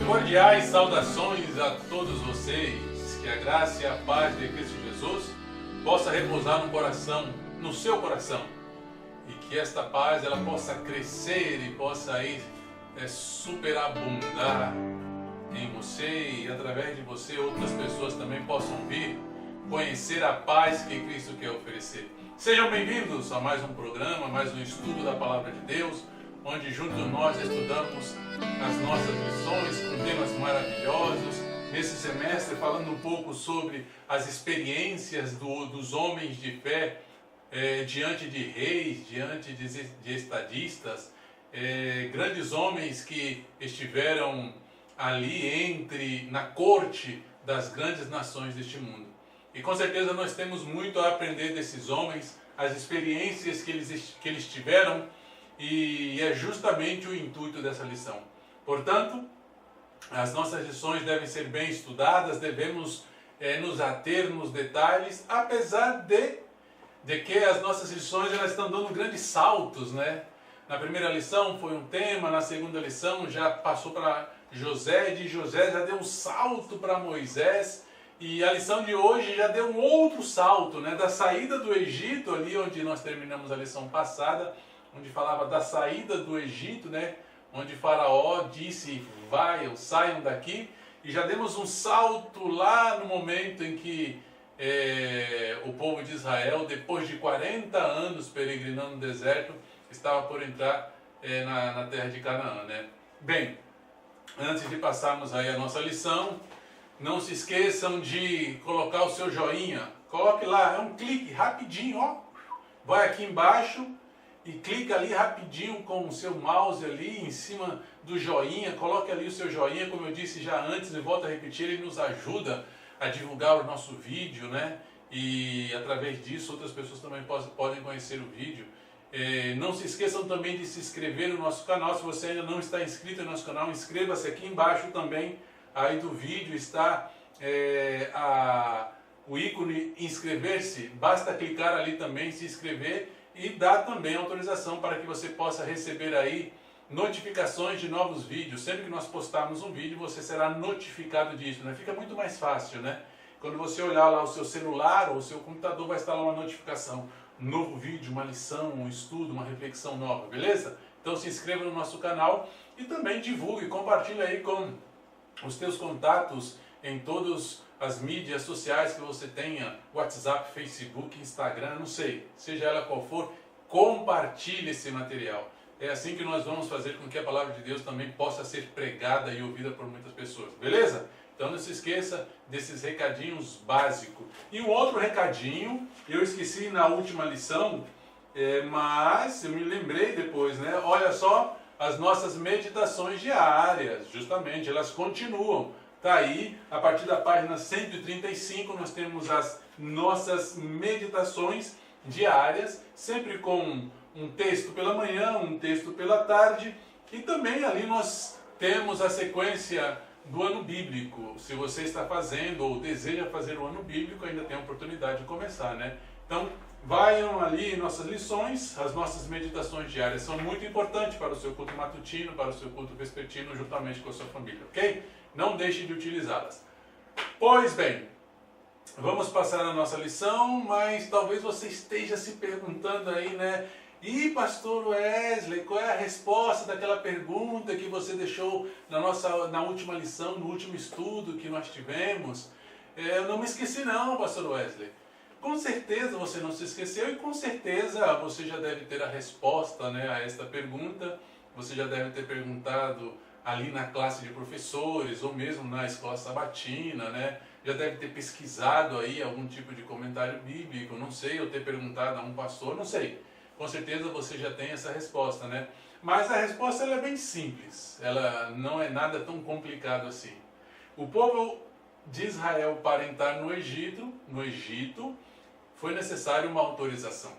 Cordiais saudações a todos vocês, que a graça e a paz de Cristo Jesus possa repousar no coração, no seu coração, e que esta paz ela possa crescer e possa aí superabundar em você, e através de você outras pessoas também possam vir conhecer a paz que Cristo quer oferecer. Sejam bem-vindos a mais um programa, mais um estudo da Palavra de Deus, onde juntos nós estudamos as nossas lições com temas maravilhosos. Nesse semestre, falando um pouco sobre as experiências dos homens de fé diante de reis, diante de estadistas, grandes homens que estiveram ali na corte das grandes nações deste mundo. E com certeza nós temos muito a aprender desses homens, as experiências que eles tiveram, e é justamente o intuito dessa lição. Portanto, as nossas lições devem ser bem estudadas, devemos nos ater nos detalhes, apesar de que as nossas lições elas estão dando grandes saltos, né? Na primeira lição foi um tema, na segunda lição já passou para José, de José já deu um salto para Moisés, e a lição de hoje já deu um outro salto, né? Da saída do Egito, ali onde nós terminamos a lição passada, onde falava da saída do Egito, né? Onde Faraó disse, saiam daqui, e já demos um salto lá no momento em que o povo de Israel, depois de 40 anos peregrinando no deserto, estava por entrar na terra de Canaã, né? Bem, antes de passarmos aí a nossa lição, não se esqueçam de colocar o seu joinha, coloque lá, é um clique rapidinho, ó, vai aqui embaixo, e clica ali rapidinho com o seu mouse ali em cima do joinha, coloque ali o seu joinha, como eu disse já antes, e volto a repetir, ele nos ajuda a divulgar o nosso vídeo, né? E através disso outras pessoas também podem conhecer o vídeo. Não se esqueçam também de se inscrever no nosso canal. Se você ainda não está inscrito no nosso canal, inscreva-se. Aqui embaixo também aí do vídeo está o ícone inscrever-se, basta clicar ali também, se inscrever, e dá também autorização para que você possa receber aí notificações de novos vídeos. Sempre que nós postarmos um vídeo, você será notificado disso, né? Fica muito mais fácil, né? Quando você olhar lá o seu celular ou o seu computador, vai estar lá uma notificação. Um novo vídeo, uma lição, um estudo, uma reflexão nova, beleza? Então se inscreva no nosso canal e também divulgue, compartilhe aí com os teus contatos em todas as mídias sociais que você tenha, WhatsApp, Facebook, Instagram, não sei, seja ela qual for, compartilhe esse material. É assim que nós vamos fazer com que a palavra de Deus também possa ser pregada e ouvida por muitas pessoas, beleza? Então não se esqueça desses recadinhos básicos. E um outro recadinho, eu esqueci na última lição, mas eu me lembrei depois, né? Olha só, as nossas meditações diárias, justamente, elas continuam. Tá aí, a partir da página 135, nós temos as nossas meditações diárias, sempre com um texto pela manhã, um texto pela tarde, e também ali nós temos a sequência do ano bíblico. Se você está fazendo ou deseja fazer o ano bíblico, ainda tem a oportunidade de começar, né? Então, vayam ali nossas lições, as nossas meditações diárias são muito importantes para o seu culto matutino, para o seu culto vespertino, juntamente com a sua família, ok? Não deixe de utilizá-las. Pois bem, vamos passar a nossa lição, mas talvez você esteja se perguntando aí, né? E pastor Wesley, qual é a resposta daquela pergunta que você deixou na última lição, no último estudo que nós tivemos? Eu não me esqueci não, pastor Wesley. Com certeza você não se esqueceu e com certeza você já deve ter a resposta, né, a esta pergunta. Você já deve ter perguntado ali na classe de professores ou mesmo na escola sabatina, né? Já deve ter pesquisado aí algum tipo de comentário bíblico, não sei, ou ter perguntado a um pastor, não sei. Com certeza você já tem essa resposta, né? Mas a resposta ela é bem simples, ela não é nada tão complicado assim. O povo de Israel, para entrar no Egito, foi necessário uma autorização.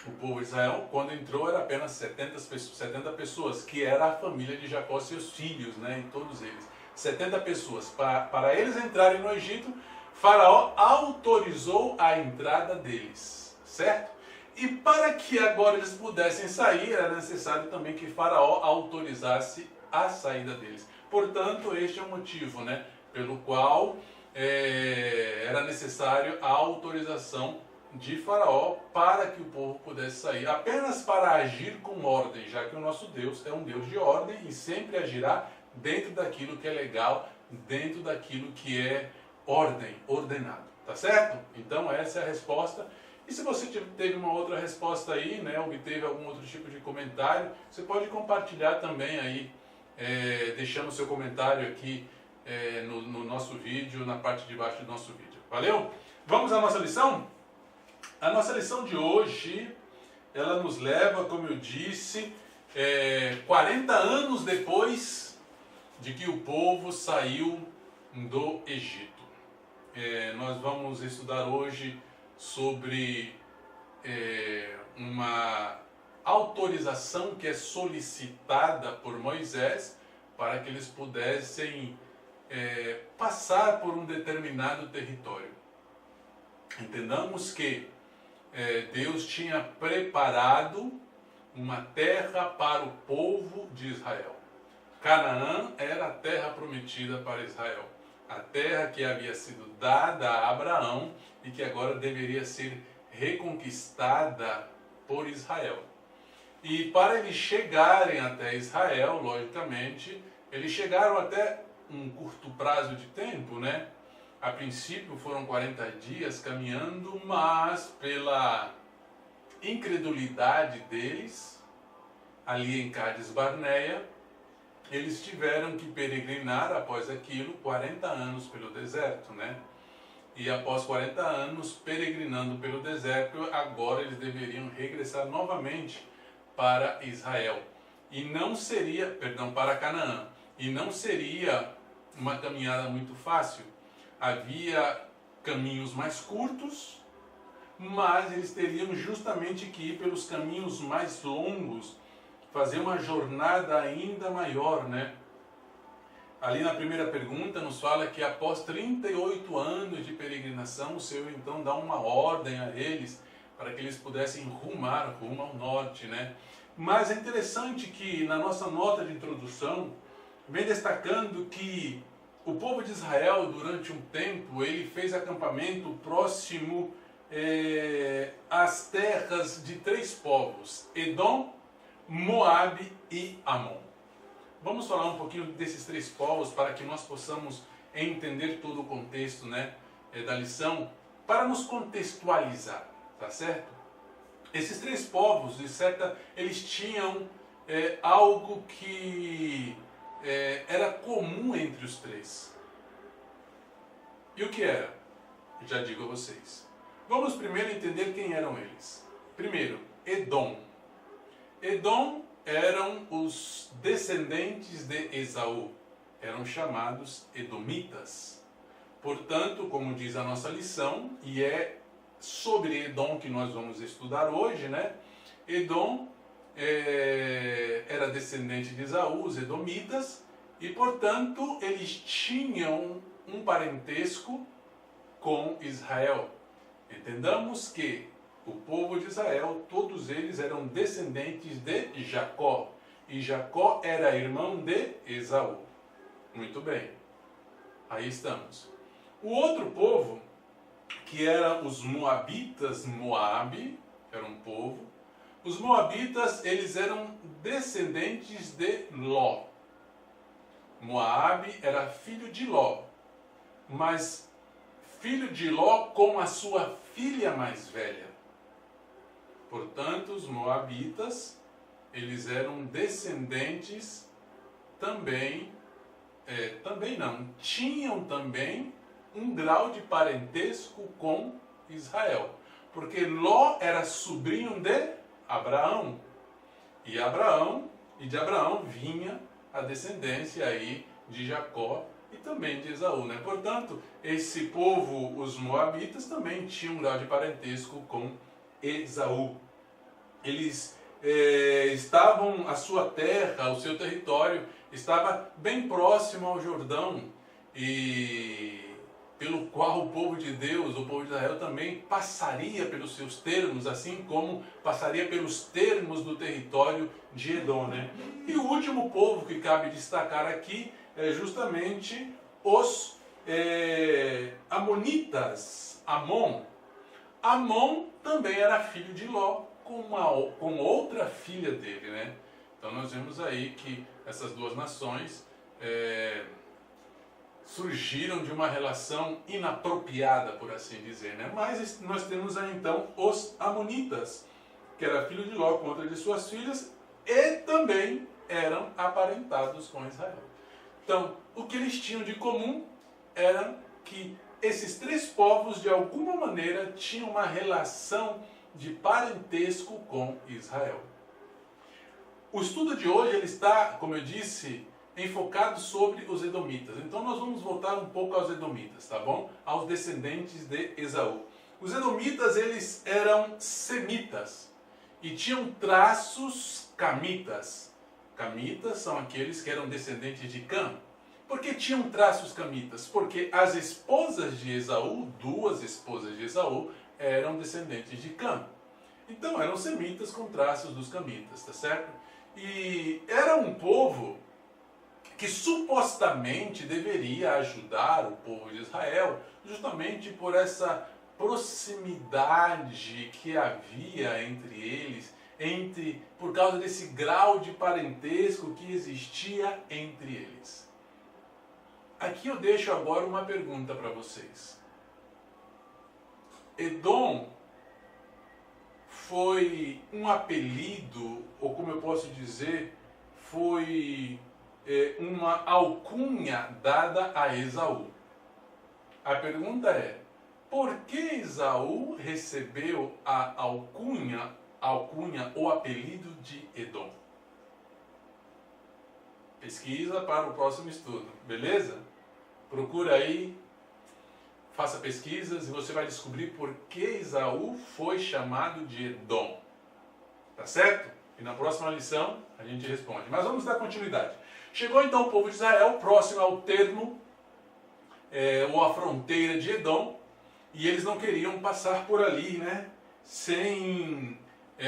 O povo de Israel, quando entrou, era apenas 70 pessoas, que era a família de Jacó, seus filhos, né, e todos eles. 70 pessoas, para eles entrarem no Egito, Faraó autorizou a entrada deles, certo? E para que agora eles pudessem sair, era necessário também que Faraó autorizasse a saída deles. Portanto, este é o motivo, né, pelo qual era necessário a autorização de Faraó para que o povo pudesse sair, apenas para agir com ordem, já que o nosso Deus é um Deus de ordem e sempre agirá dentro daquilo que é legal, dentro daquilo que é ordem, ordenado, tá certo? Então essa é a resposta. E se você teve uma outra resposta aí, né, obteve algum outro tipo de comentário, você pode compartilhar também aí, deixando o seu comentário aqui no nosso vídeo, na parte de baixo do nosso vídeo. Valeu? Vamos à nossa lição? A nossa lição de hoje, ela nos leva, como eu disse, 40 anos depois de que o povo saiu do Egito. Nós vamos estudar hoje sobre uma autorização que é solicitada por Moisés para que eles pudessem passar por um determinado território. Entendamos que Deus tinha preparado uma terra para o povo de Israel. Canaã era a terra prometida para Israel. A terra que havia sido dada a Abraão e que agora deveria ser reconquistada por Israel. E para eles chegarem até Israel, logicamente, eles chegaram até um curto prazo de tempo, né? A princípio foram 40 dias caminhando, mas pela incredulidade deles, ali em Cádiz Barneia, eles tiveram que peregrinar após aquilo 40 anos pelo deserto, né? E após 40 anos peregrinando pelo deserto, agora eles deveriam regressar novamente para Israel. E não seria, perdão, para Canaã. E não seria uma caminhada muito fácil. Havia caminhos mais curtos, mas eles teriam justamente que ir pelos caminhos mais longos, fazer uma jornada ainda maior, né? Ali na primeira pergunta nos fala que após 38 anos de peregrinação, o Senhor então dá uma ordem a eles para que eles pudessem rumar rumo ao norte, né? Mas é interessante que na nossa nota de introdução vem destacando que o povo de Israel, durante um tempo, ele fez acampamento próximo às terras de 3 povos, Edom, Moabe e Amon. Vamos falar um pouquinho desses 3 povos para que nós possamos entender todo o contexto, né, da lição, para nos contextualizar, tá certo? Esses 3 povos, de certa, eles tinham algo que era comum entre os 3. E o que era? Já digo a vocês. Vamos primeiro entender quem eram eles. Primeiro, Edom. Edom eram os descendentes de Esaú, eram chamados edomitas. Portanto, como diz a nossa lição, e é sobre Edom que nós vamos estudar hoje, né? Edom era descendente de Esaú, os edomitas, e portanto eles tinham um parentesco com Israel. Entendamos que o povo de Israel, todos eles eram descendentes de Jacó. E Jacó era irmão de Esaú. Muito bem. Aí estamos. O outro povo, que eram os Moabitas, Moabe, era um povo. Os Moabitas, eles eram descendentes de Ló. Moabe era filho de Ló. Mas filho de Ló com a sua filha mais velha. Portanto, os Moabitas, eles eram descendentes tinham também um grau de parentesco com Israel. Porque Ló era sobrinho de Abraão. E de Abraão vinha a descendência aí de Jacó e também de Esaú, né? Portanto, esse povo, os Moabitas, também tinham um grau de parentesco com Esaú. Eles estavam, a sua terra, o seu território, estava bem próximo ao Jordão, e pelo qual o povo de Deus, o povo de Israel também passaria pelos seus termos, assim como passaria pelos termos do território de Edom, né? E o último povo que cabe destacar aqui é justamente os Amonitas, Amon. Amon também era filho de Ló, com outra filha dele, né? Então nós vemos aí que essas duas nações surgiram de uma relação inapropriada, por assim dizer, né? Mas nós temos aí então os Amonitas, que era filho de Ló com outra de suas filhas, e também eram aparentados com Israel. Então, o que eles tinham de comum era que esses três povos, de alguma maneira, tinham uma relação de parentesco com Israel. O estudo de hoje ele está, como eu disse, enfocado sobre os edomitas. Então nós vamos voltar um pouco aos edomitas, tá bom? Aos descendentes de Esaú. Os edomitas, eles eram semitas e tinham traços camitas. Camitas são aqueles que eram descendentes de Cã. Por que tinham traços camitas? Porque as esposas de Esaú, duas esposas de Esaú, eram descendentes de Cã. Então eram semitas com traços dos camitas, tá certo? E era um povo que supostamente deveria ajudar o povo de Israel, justamente por essa proximidade que havia entre eles, por causa desse grau de parentesco que existia entre eles. Aqui eu deixo agora uma pergunta para vocês. Edom foi um apelido, ou como eu posso dizer, foi uma alcunha dada a Esaú. A pergunta é, por que Esaú recebeu a alcunha ou apelido de Edom? Pesquisa para o próximo estudo, beleza? Procura aí, faça pesquisas e você vai descobrir por que Esaú foi chamado de Edom. Tá certo? E na próxima lição a gente responde. Mas vamos dar continuidade. Chegou então o povo de Israel próximo ao termo ou à fronteira de Edom, e eles não queriam passar por ali, né, sem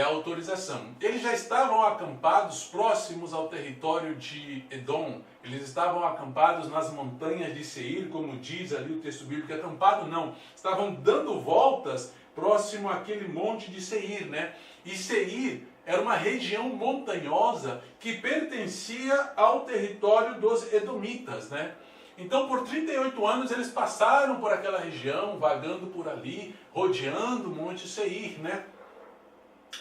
autorização. Eles já estavam acampados próximos ao território de Edom, eles estavam acampados nas montanhas de Seir, como diz ali o texto bíblico. Acampado não, estavam dando voltas próximo àquele monte de Seir, né? E Seir era uma região montanhosa que pertencia ao território dos edomitas, né? Então, por 38 anos, eles passaram por aquela região, vagando por ali, rodeando o Monte Seir, né?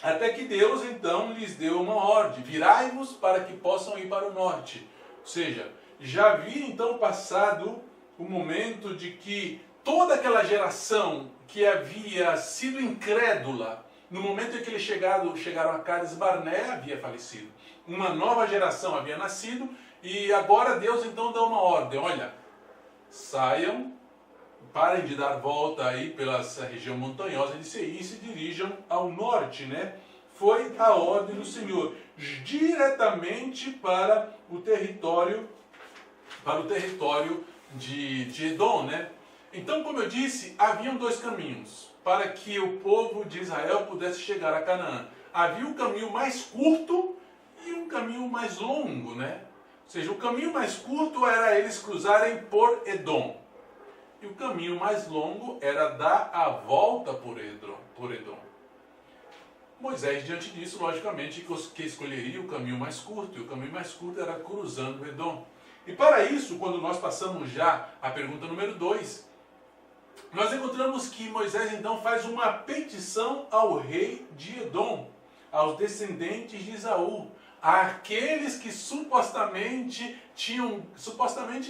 Até que Deus, então, lhes deu uma ordem: virai-vos para que possam ir para o norte. Ou seja, já havia, então, passado o momento de que toda aquela geração que havia sido incrédula, no momento em que eles chegaram a Cades Barnea, havia falecido. Uma nova geração havia nascido, e agora Deus então dá uma ordem: olha, saiam, parem de dar volta aí pela região montanhosa de Seir e se dirijam ao norte, né? Foi a ordem do Senhor, diretamente para o território de Edom, né? Então, como eu disse, haviam dois caminhos para que o povo de Israel pudesse chegar a Canaã. Havia um caminho mais curto e um caminho mais longo, né? Ou seja, o caminho mais curto era eles cruzarem por Edom. E o caminho mais longo era dar a volta por Edom. Moisés, diante disso, logicamente, que escolheria o caminho mais curto. E o caminho mais curto era cruzando Edom. E para isso, quando nós passamos já a pergunta número 2, nós encontramos que Moisés então faz uma petição ao rei de Edom, aos descendentes de Esaú, àqueles que supostamente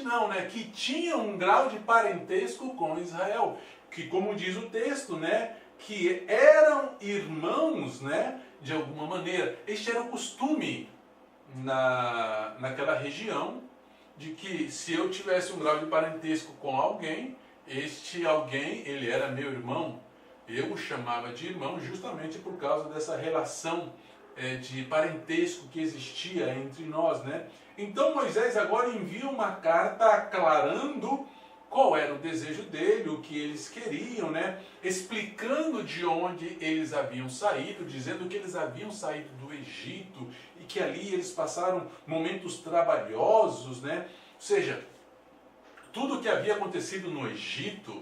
não, né, que tinham um grau de parentesco com Israel, que, como diz o texto, né, que eram irmãos, né, de alguma maneira. Este era o costume naquela região, de que se eu tivesse um grau de parentesco com alguém, este alguém, ele era meu irmão. Eu o chamava de irmão justamente por causa dessa relação de parentesco que existia entre nós, né? Então Moisés agora envia uma carta aclarando qual era o desejo dele, o que eles queriam, né? Explicando de onde eles haviam saído, dizendo que eles haviam saído do Egito e que ali eles passaram momentos trabalhosos, né? Ou seja, tudo o que havia acontecido no Egito,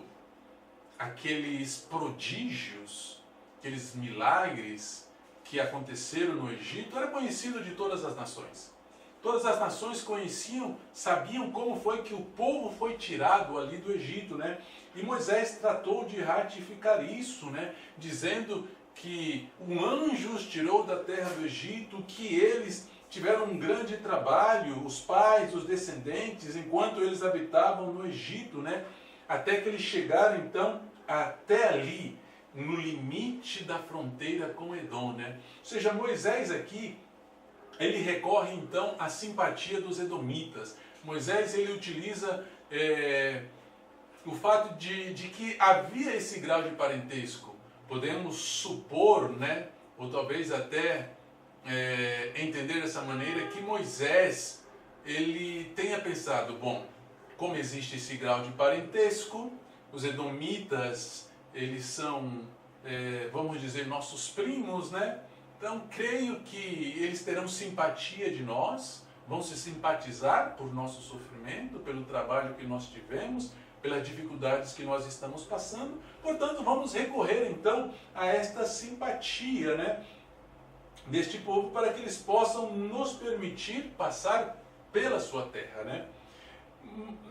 aqueles prodígios, aqueles milagres que aconteceram no Egito, era conhecido de todas as nações. Todas as nações conheciam, sabiam como foi que o povo foi tirado ali do Egito, né? E Moisés tratou de ratificar isso, né? Dizendo que um anjo os tirou da terra do Egito, que eles tiveram um grande trabalho, os pais, os descendentes, enquanto eles habitavam no Egito, né? Até que eles chegaram, então, até ali, no limite da fronteira com Edom, né? Ou seja, Moisés aqui, ele recorre então à simpatia dos edomitas. Moisés, ele utiliza o fato de que havia esse grau de parentesco. Podemos supor, né, ou talvez até entender dessa maneira, que Moisés, ele tenha pensado, bom, como existe esse grau de parentesco, os edomitas, eles são, vamos dizer, nossos primos, né? Então, creio que eles terão simpatia de nós, vão se simpatizar por nosso sofrimento, pelo trabalho que nós tivemos, pelas dificuldades que nós estamos passando. Portanto, vamos recorrer, então, a esta simpatia, né, deste povo, para que eles possam nos permitir passar pela sua terra, né?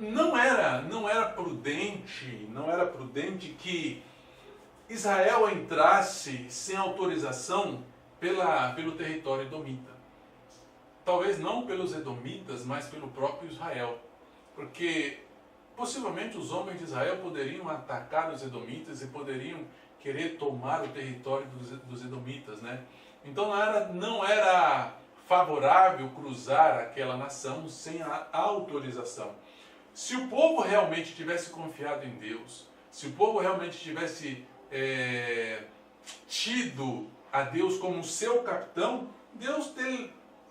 Não era prudente que Israel entrasse sem autorização pelo território edomita. Talvez não pelos edomitas, mas pelo próprio Israel. Porque possivelmente os homens de Israel poderiam atacar os edomitas e poderiam querer tomar o território dos edomitas, né? Então não era favorável cruzar aquela nação sem a autorização. Se o povo realmente tivesse confiado em Deus, se o povo realmente tivesse tido a Deus como seu capitão, Deus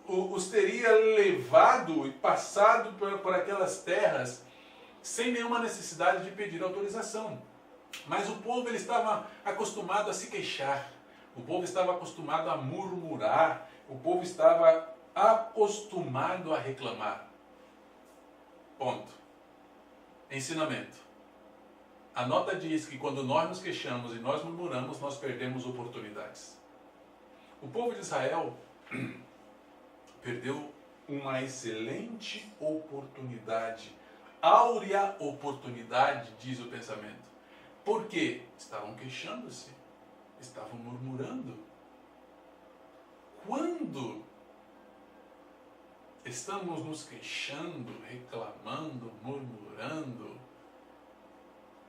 os teria levado e passado por aquelas terras sem nenhuma necessidade de pedir autorização. Mas o povo ele estava acostumado a se queixar, o povo estava acostumado a murmurar, o povo estava acostumado a reclamar. Ponto. Ensinamento. A nota diz que quando nós nos queixamos e nós murmuramos, nós perdemos oportunidades. O povo de Israel perdeu uma excelente oportunidade, áurea oportunidade, diz o pensamento. Por quê? Estavam queixando-se, estavam murmurando. Quando estamos nos queixando, reclamando, murmurando,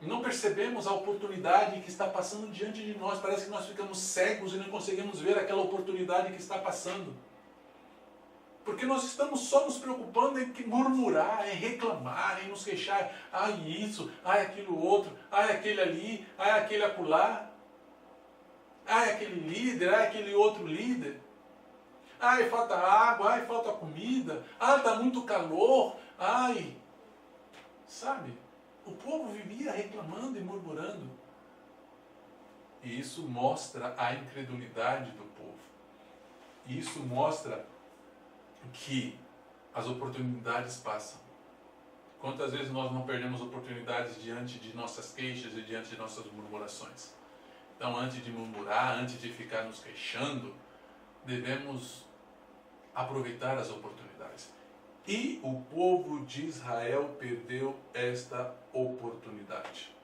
não percebemos a oportunidade que está passando diante de nós. Parece que nós ficamos cegos e não conseguimos ver aquela oportunidade que está passando. Porque nós estamos só nos preocupando em murmurar, em reclamar, em nos queixar. Ai isso, ai aquilo outro, ai aquele ali, ai aquele acolá. Ai aquele líder, ai aquele outro líder. Ai falta água, ai falta comida, ai está muito calor, ai... Sabe? O povo vivia reclamando e murmurando. E isso mostra a incredulidade do povo. E isso mostra que as oportunidades passam. Quantas vezes nós não perdemos oportunidades diante de nossas queixas e diante de nossas murmurações? Então, antes de murmurar, antes de ficar nos queixando, devemos aproveitar as oportunidades. E o povo de Israel perdeu esta oportunidade.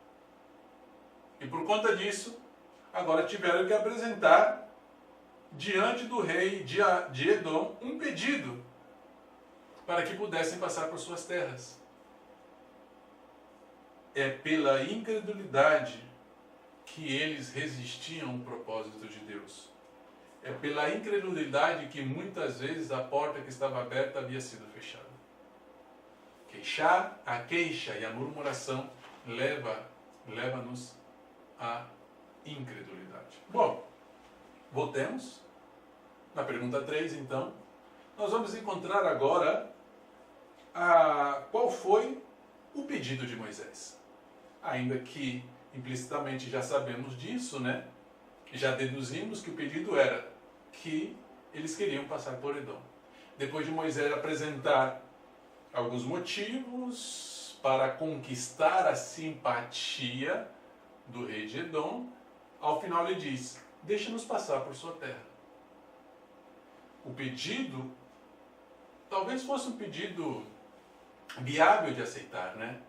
E por conta disso, agora tiveram que apresentar diante do rei de Edom um pedido para que pudessem passar por suas terras. É pela incredulidade que eles resistiam ao propósito de Deus. É pela incredulidade que muitas vezes a porta que estava aberta havia sido fechada. A queixa e a murmuração leva-nos à incredulidade. Bom, voltemos na pergunta 3, então. Nós vamos encontrar agora qual foi o pedido de Moisés. Ainda que implicitamente já sabemos disso, né? Já deduzimos que o pedido era que eles queriam passar por Edom. Depois de Moisés apresentar alguns motivos para conquistar a simpatia do rei de Edom, ao final ele diz: deixa-nos passar por sua terra. O pedido talvez fosse um pedido viável de aceitar, né?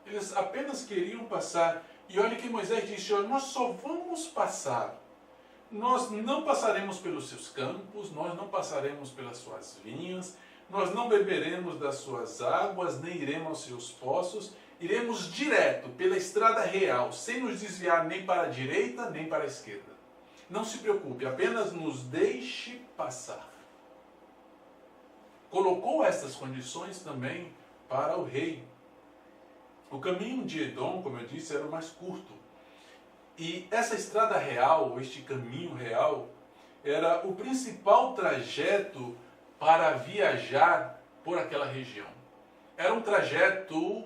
Eles apenas queriam passar. E olha que Moisés disse: olha, nós só vamos passar. Nós não passaremos pelos seus campos, nós não passaremos pelas suas vinhas, nós não beberemos das suas águas, nem iremos aos seus poços, iremos direto pela estrada real, sem nos desviar nem para a direita nem para a esquerda. Não se preocupe, apenas nos deixe passar. Colocou essas condições também para o rei. O caminho de Edom, como eu disse, era o mais curto. E essa estrada real, este caminho real, era o principal trajeto para viajar por aquela região. Era um trajeto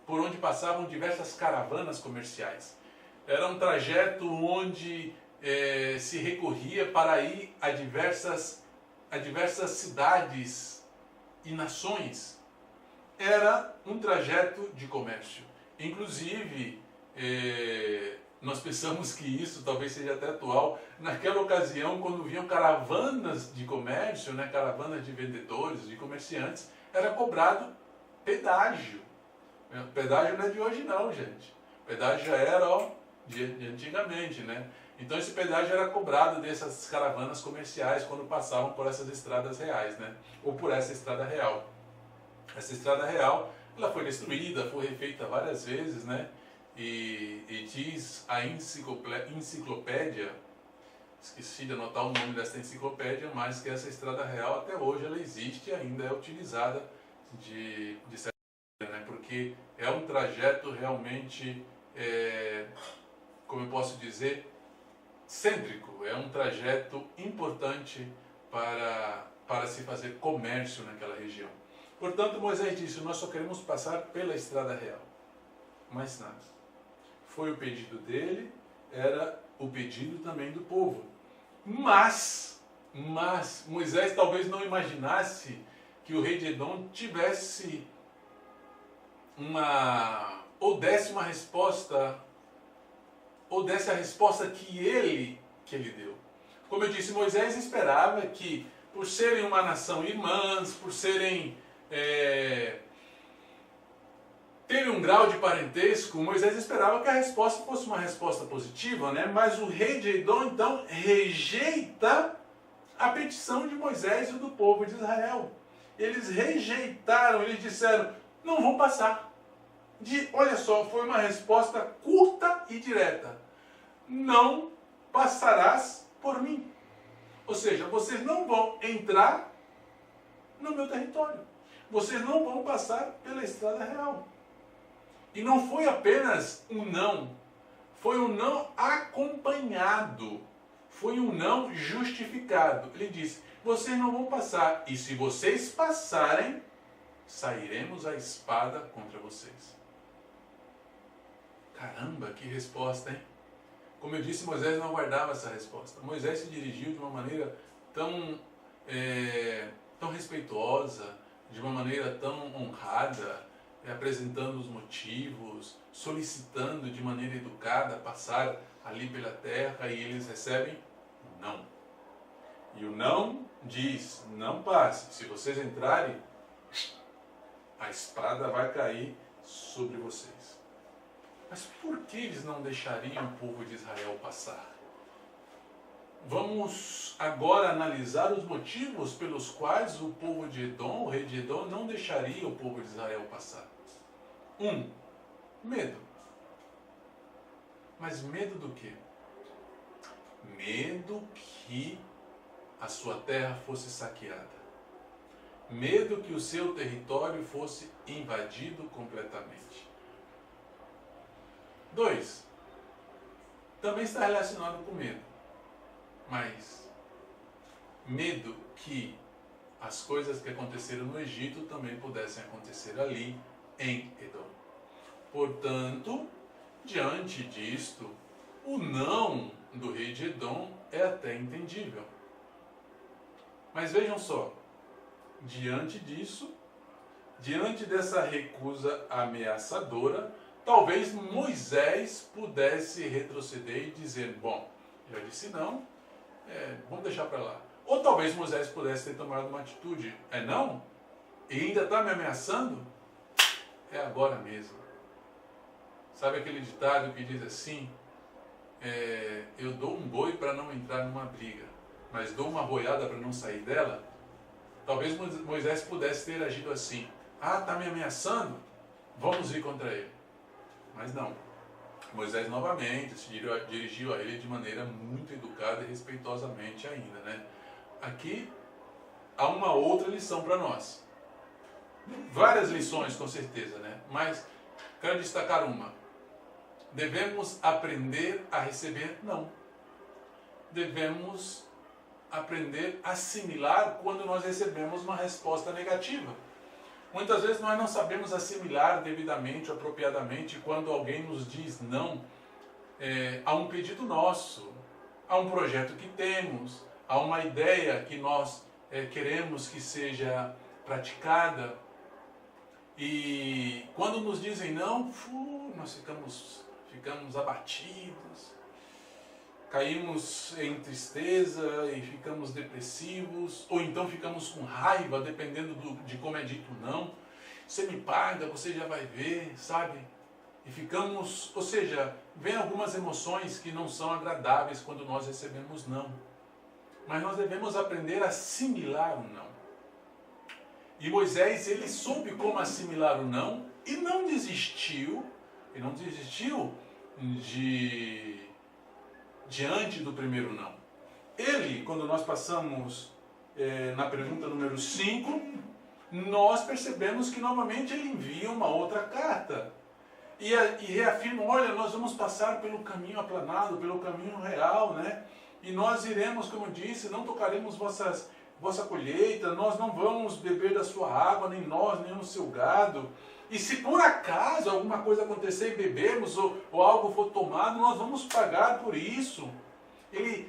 por onde passavam diversas caravanas comerciais. Era um trajeto onde se recorria para ir a diversas cidades e nações. Era um trajeto de comércio. Inclusive, nós pensamos que isso talvez seja até atual. Naquela ocasião, quando vinham caravanas de comércio, né, caravanas de vendedores, de comerciantes, era cobrado pedágio. O pedágio não é de hoje não, gente. O pedágio já era de antigamente, né? Então esse pedágio era cobrado dessas caravanas comerciais quando passavam por essas estradas reais, né? Ou por essa estrada real. Essa estrada real, ela foi destruída, foi refeita várias vezes, né? E diz a enciclopédia, esqueci de anotar o nome dessa enciclopédia, mas que essa estrada real até hoje ela existe e ainda é utilizada de certa maneira, né? Porque é um trajeto realmente, como eu posso dizer, cêntrico, é um trajeto importante para se fazer comércio naquela região. Portanto, Moisés disse: nós só queremos passar pela estrada real, mais nada. Foi o pedido dele, era o pedido também do povo. Mas Moisés talvez não imaginasse que o rei de Edom tivesse ou desse a resposta que ele deu. Como eu disse, Moisés esperava que, por serem uma nação irmãs, por serem terem um grau de parentesco, Moisés esperava que a resposta fosse uma resposta positiva, né? Mas o rei de Edom, então, rejeita a petição de Moisés e do povo de Israel. Eles rejeitaram, eles disseram: não vão passar. Olha só, foi uma resposta curta e direta: não passarás por mim. Ou seja, vocês não vão entrar no meu território. Vocês não vão passar pela estrada real. E não foi apenas um não, foi um não acompanhado, foi um não justificado. Ele disse: vocês não vão passar, e se vocês passarem, sairemos à espada contra vocês. Caramba, que resposta, hein? Como eu disse, Moisés não aguardava essa resposta. Moisés se dirigiu de uma maneira tão respeitosa, de uma maneira tão honrada, apresentando os motivos, solicitando de maneira educada passar ali pela terra, e eles recebem um não. E o não diz: não passe. Se vocês entrarem, a espada vai cair sobre vocês. Mas por que eles não deixariam o povo de Israel passar? Vamos agora analisar os motivos pelos quais o povo de Edom, o rei de Edom, não deixaria o povo de Israel passar. 1. Medo. Mas medo do quê? Medo que a sua terra fosse saqueada. Medo que o seu território fosse invadido completamente. 2. Também está relacionado com medo. Mas medo que as coisas que aconteceram no Egito também pudessem acontecer ali em Edom. Portanto, diante disto, o não do rei de Edom é até entendível. Mas vejam só, diante disso, diante dessa recusa ameaçadora, talvez Moisés pudesse retroceder e dizer, bom, já disse não, vamos deixar para lá. Ou talvez Moisés pudesse ter tomado uma atitude, não? E ainda está me ameaçando? É agora mesmo. Sabe aquele ditado que diz assim, eu dou um boi para não entrar numa briga, mas dou uma boiada para não sair dela? Talvez Moisés pudesse ter agido assim, está me ameaçando? Vamos ir contra ele. Mas não. Moisés novamente se dirigiu a ele de maneira muito educada e respeitosamente ainda, né? Aqui há uma outra lição para nós. Várias lições, com certeza, né? Mas quero destacar uma. Devemos aprender a receber não. Devemos aprender a assimilar quando nós recebemos uma resposta negativa. Muitas vezes nós não sabemos assimilar devidamente, apropriadamente, quando alguém nos diz não a um pedido nosso, a um projeto que temos, a uma ideia que nós queremos que seja praticada. E quando nos dizem não, nós ficamos abatidos, caímos em tristeza e ficamos depressivos, ou então ficamos com raiva, dependendo de como é dito não. Você me paga, você já vai ver, sabe? E ficamos, ou seja, vem algumas emoções que não são agradáveis quando nós recebemos não. Mas nós devemos aprender a assimilar o não. E Moisés, ele soube como assimilar o não e não desistiu diante do primeiro não. Ele, quando nós passamos na pergunta número 5, nós percebemos que novamente ele envia uma outra carta. E reafirma, olha, nós vamos passar pelo caminho aplanado, pelo caminho real, né? E nós iremos, como eu disse, não tocaremos vossa colheita, nós não vamos beber da sua água, nem nós, nem o seu gado. E se por acaso alguma coisa acontecer e bebermos, ou algo for tomado, nós vamos pagar por isso. Ele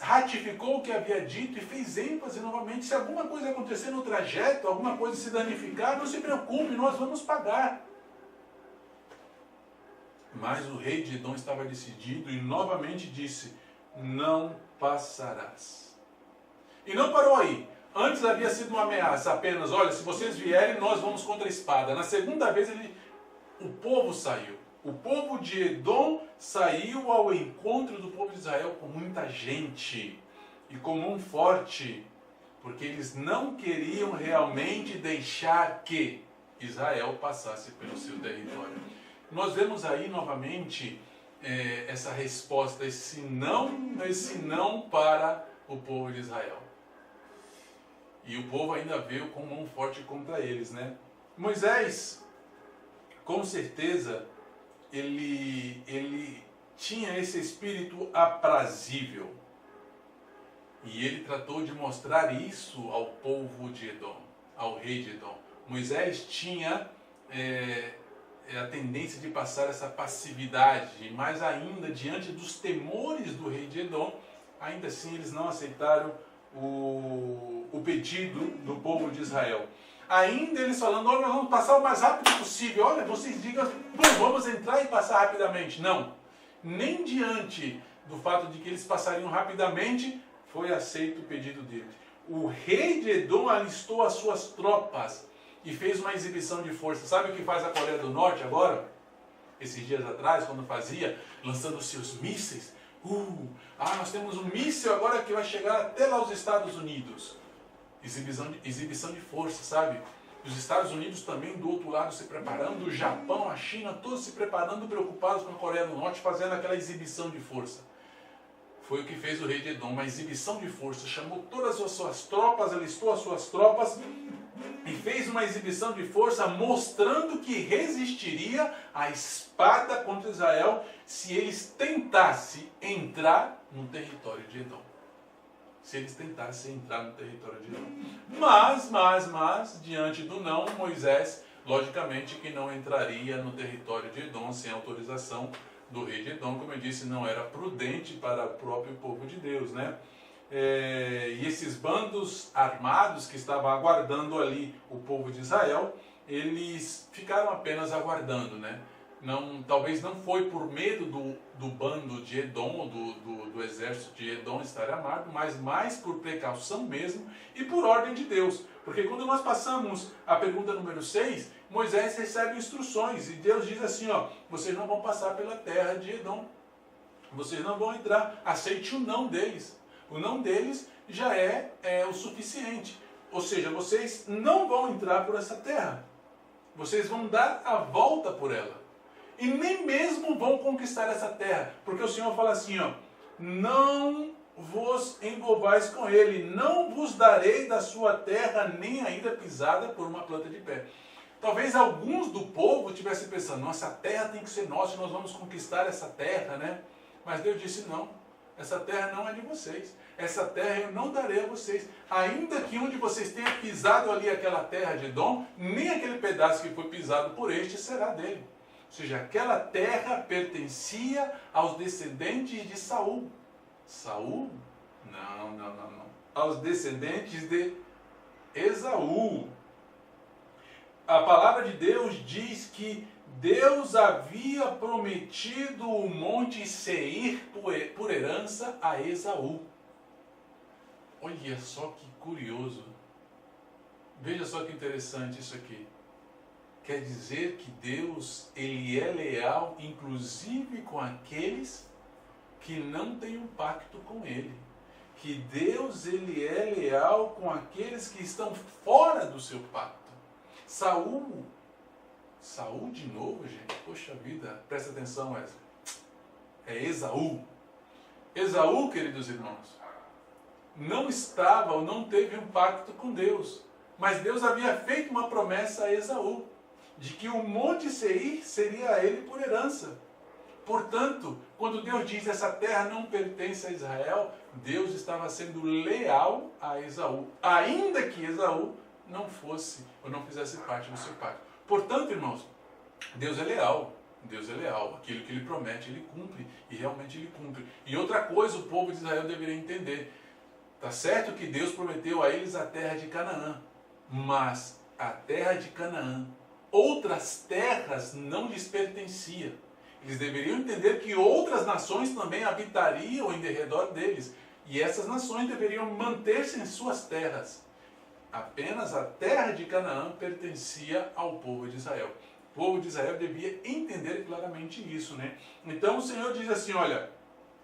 ratificou o que havia dito e fez ênfase novamente. Se alguma coisa acontecer no trajeto, alguma coisa se danificar, não se preocupe, nós vamos pagar. Mas o rei de Edom estava decidido e novamente disse, não passarás. E não parou aí. Antes havia sido uma ameaça apenas, olha, se vocês vierem, nós vamos contra a espada. Na segunda vez, o povo saiu. O povo de Edom saiu ao encontro do povo de Israel com muita gente e com mão forte, porque eles não queriam realmente deixar que Israel passasse pelo seu território. Nós vemos aí novamente essa resposta, esse não para o povo de Israel. E o povo ainda veio com mão forte contra eles, né? Moisés, com certeza, ele tinha esse espírito aprazível. E ele tratou de mostrar isso ao povo de Edom, ao rei de Edom. Moisés tinha a tendência de passar essa passividade, mas ainda diante dos temores do rei de Edom, ainda assim eles não aceitaram o pedido do povo de Israel. Ainda eles falando, olha, nós vamos passar o mais rápido possível, olha, vocês digam, bom, vamos entrar e passar rapidamente. Não, nem diante do fato de que eles passariam rapidamente, foi aceito o pedido deles. O rei de Edom alistou as suas tropas e fez uma exibição de força. Sabe o que faz a Coreia do Norte agora? Esses dias atrás, quando fazia, lançando seus mísseis. Nós temos um míssil agora que vai chegar até lá os Estados Unidos. Exibição de força, sabe? Os Estados Unidos também do outro lado se preparando, o Japão, a China, todos se preparando, preocupados com a Coreia do Norte, fazendo aquela exibição de força. Foi o que fez o rei de Edom, uma exibição de força. Chamou todas as suas tropas, alistou as suas tropas e fez uma exibição de força mostrando que resistiria à espada contra Israel se eles tentassem entrar no território de Edom. se eles tentassem entrar no território de Edom. Mas, diante do não, Moisés, logicamente que não entraria no território de Edom sem autorização do rei de Edom, como eu disse, não era prudente para o próprio povo de Deus, né? E esses bandos armados que estavam aguardando ali o povo de Israel, eles ficaram apenas aguardando, né? Talvez não foi por medo do bando de Edom, do exército de Edom estar armado, mas mais por precaução mesmo e por ordem de Deus. Porque quando nós passamos a pergunta número 6, Moisés recebe instruções e Deus diz assim, ó, vocês não vão passar pela terra de Edom, vocês não vão entrar, aceite o não deles. O não deles já é o suficiente, ou seja, vocês não vão entrar por essa terra, vocês vão dar a volta por ela. E nem mesmo vão conquistar essa terra. Porque o Senhor fala assim, ó, não vos envolvais com ele, não vos darei da sua terra nem ainda pisada por uma planta de pé. Talvez alguns do povo estivessem pensando, nossa, a terra tem que ser nossa, nós vamos conquistar essa terra, né? Mas Deus disse, não, essa terra não é de vocês. Essa terra eu não darei a vocês. Ainda que um de vocês tenha pisado ali aquela terra de Edom, nem aquele pedaço que foi pisado por este será dele. Ou seja, aquela terra pertencia aos descendentes de Saul. Saul? Não. Aos descendentes de Esaú. A palavra de Deus diz que Deus havia prometido o monte Seir por herança a Esaú. Olha só que curioso. Veja só que interessante isso aqui. Quer dizer que Deus, ele é leal, inclusive com aqueles que não têm um pacto com ele. Que Deus, ele é leal com aqueles que estão fora do seu pacto. Saul de novo, gente? Poxa vida, presta atenção, Wesley. É Esaú. Esaú, queridos irmãos, não estava ou não teve um pacto com Deus. Mas Deus havia feito uma promessa a Esaú, de que o monte Seir seria a ele por herança. Portanto, quando Deus diz essa terra não pertence a Israel, Deus estava sendo leal a Esaú, ainda que Esaú não fosse ou não fizesse parte do seu pacto. Portanto, irmãos, Deus é leal. Deus é leal. Aquilo que ele promete, ele cumpre. E realmente ele cumpre. E outra coisa o povo de Israel deveria entender. Está certo que Deus prometeu a eles a terra de Canaã. Mas a terra de Canaã, outras terras não lhes pertenciam. Eles deveriam entender que outras nações também habitariam em derredor deles. E essas nações deveriam manter-se em suas terras. Apenas a terra de Canaã pertencia ao povo de Israel. O povo de Israel devia entender claramente isso, né? Então o Senhor diz assim, olha,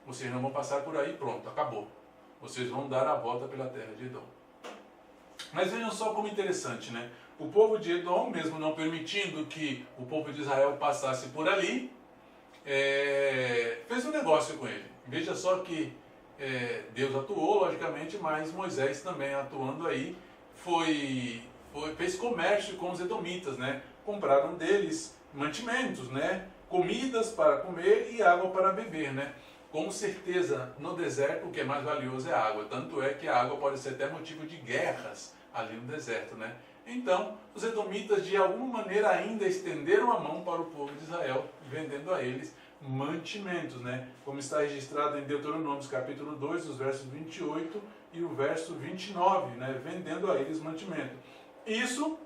vocês não vão passar por aí, pronto, acabou. Vocês vão dar a volta pela terra de Edom. Mas vejam só como interessante, né? O povo de Edom, mesmo não permitindo que o povo de Israel passasse por ali, fez um negócio com ele. Veja só que Deus atuou, logicamente, mas Moisés também atuando aí, fez comércio com os edomitas, né? Compraram deles mantimentos, né? Comidas para comer e água para beber, né? Com certeza, no deserto, o que é mais valioso é a água. Tanto é que a água pode ser até motivo de guerras ali no deserto, né? Então, os edomitas, de alguma maneira, ainda estenderam a mão para o povo de Israel, vendendo a eles mantimentos, né? Como está registrado em Deuteronômio, capítulo 2, os versos 28 e o verso 29, né? Vendendo a eles mantimento. Isso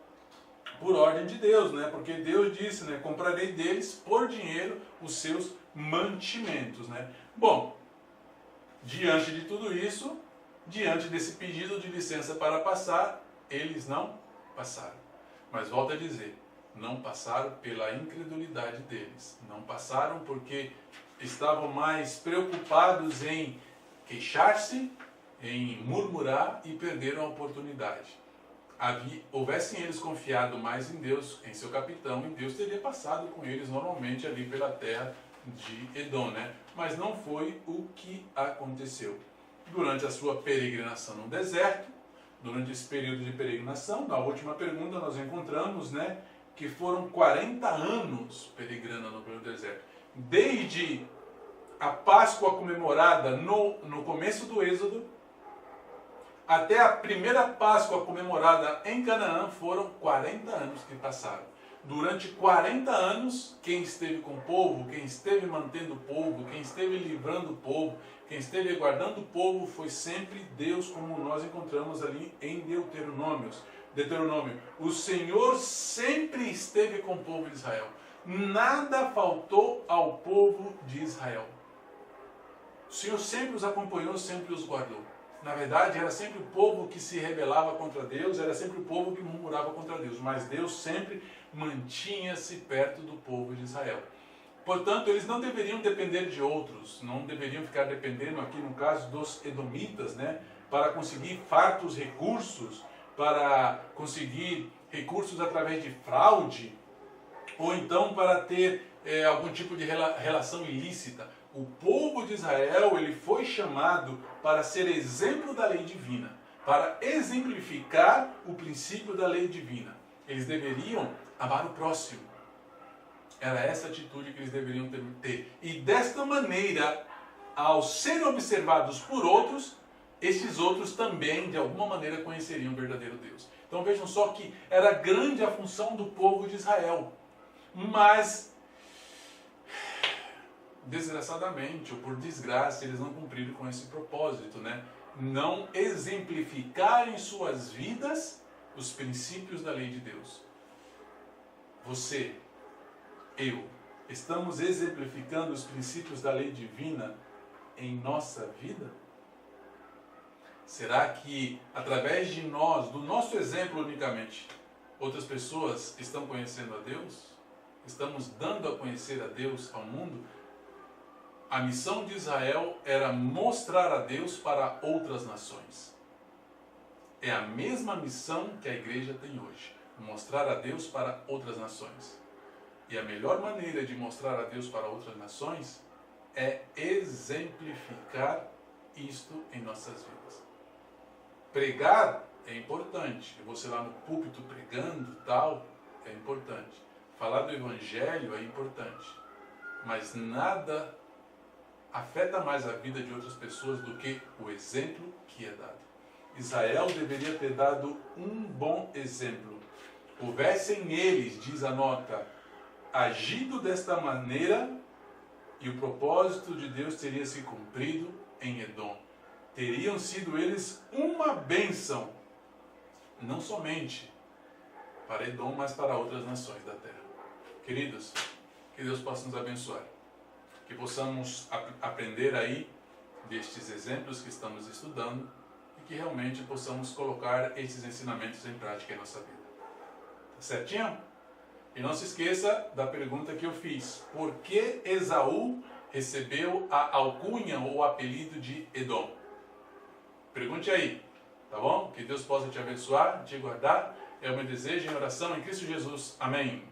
por ordem de Deus, né? Porque Deus disse, né? Comprarei deles por dinheiro os seus mantimentos, né? Bom, diante de tudo isso, diante desse pedido de licença para passar, eles não passaram. Mas volto a dizer, não passaram pela incredulidade deles. Não passaram porque estavam mais preocupados em queixar-se, em murmurar e perderam a oportunidade. Houvessem eles confiado mais em Deus, em seu capitão, e Deus teria passado com eles normalmente ali pela terra de Edom, né? Mas não foi o que aconteceu. Durante a sua peregrinação no deserto, durante esse período de peregrinação, na última pergunta nós encontramos, né, que foram 40 anos peregrinando pelo deserto. Desde a Páscoa comemorada no começo do Êxodo, até a primeira Páscoa comemorada em Canaã foram 40 anos que passaram. Durante 40 anos, quem esteve com o povo, quem esteve mantendo o povo, quem esteve livrando o povo, quem esteve guardando o povo foi sempre Deus, como nós encontramos ali em Deuteronômio. O Senhor sempre esteve com o povo de Israel. Nada faltou ao povo de Israel. O Senhor sempre os acompanhou, sempre os guardou. Na verdade, era sempre o povo que se rebelava contra Deus, era sempre o povo que murmurava contra Deus, mas Deus sempre mantinha-se perto do povo de Israel. Portanto, eles não deveriam depender de outros, não deveriam ficar dependendo, aqui no caso dos edomitas, né, para conseguir fartos recursos, para conseguir recursos através de fraude, ou então para ter algum tipo de relação ilícita. O povo de Israel, ele foi chamado para ser exemplo da lei divina, para exemplificar o princípio da lei divina. Eles deveriam amar o próximo. Era essa atitude que eles deveriam ter. E desta maneira, ao serem observados por outros, esses outros também, de alguma maneira, conheceriam o verdadeiro Deus. Então vejam só que era grande a função do povo de Israel. Mas, desgraçadamente, ou por desgraça, eles não cumpriram com esse propósito, né? Não exemplificaram em suas vidas os princípios da lei de Deus. Você, eu, estamos exemplificando os princípios da lei divina em nossa vida? Será que, através de nós, do nosso exemplo unicamente, outras pessoas estão conhecendo a Deus? Estamos dando a conhecer a Deus ao mundo? A missão de Israel era mostrar a Deus para outras nações. É a mesma missão que a igreja tem hoje, mostrar a Deus para outras nações. E a melhor maneira de mostrar a Deus para outras nações é exemplificar isto em nossas vidas. Pregar é importante. Você lá no púlpito pregando, tal, é importante. Falar do Evangelho é importante. Mas nada afeta mais a vida de outras pessoas do que o exemplo que é dado. Israel deveria ter dado um bom exemplo. Houvessem eles, diz a nota, agido desta maneira, e o propósito de Deus teria se cumprido em Edom. Teriam sido eles uma bênção, não somente para Edom, mas para outras nações da terra. Queridos, que Deus possa nos abençoar. Que possamos aprender aí destes exemplos que estamos estudando e que realmente possamos colocar esses ensinamentos em prática em nossa vida. Tá certinho? E não se esqueça da pergunta que eu fiz. Por que Esaú recebeu a alcunha ou o apelido de Edom? Pergunte aí, tá bom? Que Deus possa te abençoar, te guardar. É o meu desejo em oração em Cristo Jesus. Amém.